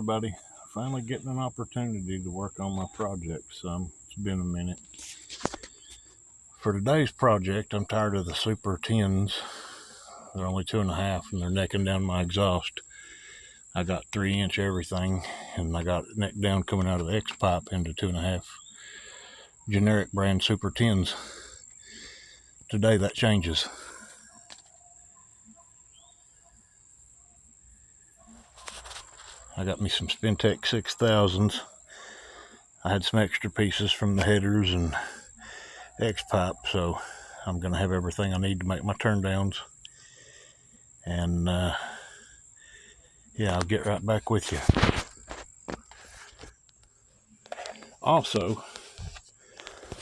everybody. Finally getting an opportunity to work on my project some. It's been a minute. For today's project, I'm tired of the Super 10s. They're only 2.5 and they're necking down my exhaust. I got 3-inch everything, and I got it necked down coming out of the X pipe into 2.5 generic brand Super 10s. Today that changes. I got me some spintech 6000s. I had some extra pieces from the headers and X pipe, so I'm gonna have everything I need to make my turn downs. And yeah, I'll get right back with you. Also,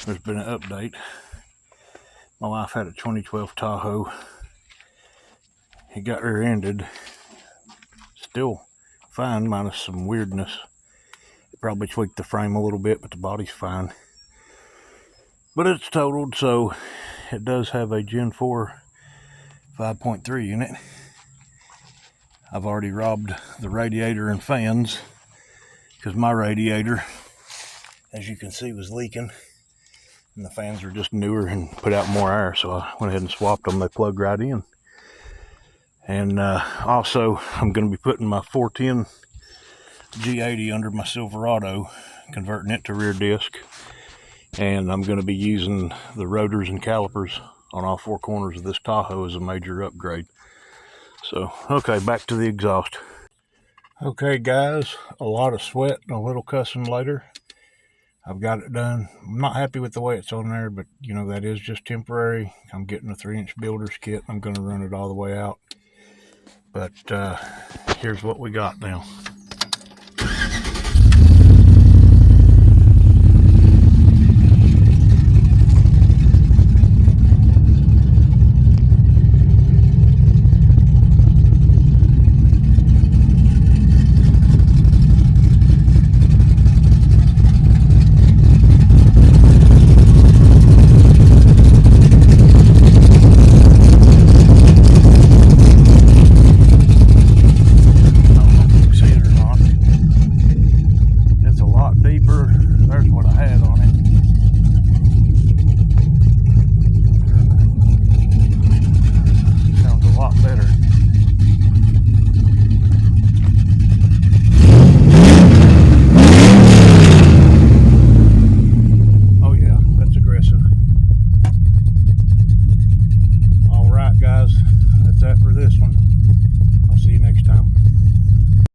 there's been an update. My wife had a 2012 Tahoe. It got rear-ended. Still fine, minus some weirdness. It probably tweaked the frame a little bit, but the body's fine. But it's totaled, so it does have a Gen 4 5.3 unit. I've already robbed the radiator and fans because my radiator, as you can see, was leaking, and the fans are just newer and put out more air, so I went ahead and swapped them. They plug right in. And also, I'm going to be putting my 410 G80 under my Silverado, converting it to rear disc, and I'm going to be using the rotors and calipers on all 4 corners of this Tahoe as a major upgrade. So, okay, back to the exhaust. Okay guys, a lot of sweat and a little cussing later. I've got it done. I'm not happy with the way it's on there, but you know, that is just temporary. I'm getting a 3-inch builder's kit. I'm going to run it all the way out. But here's what we got now.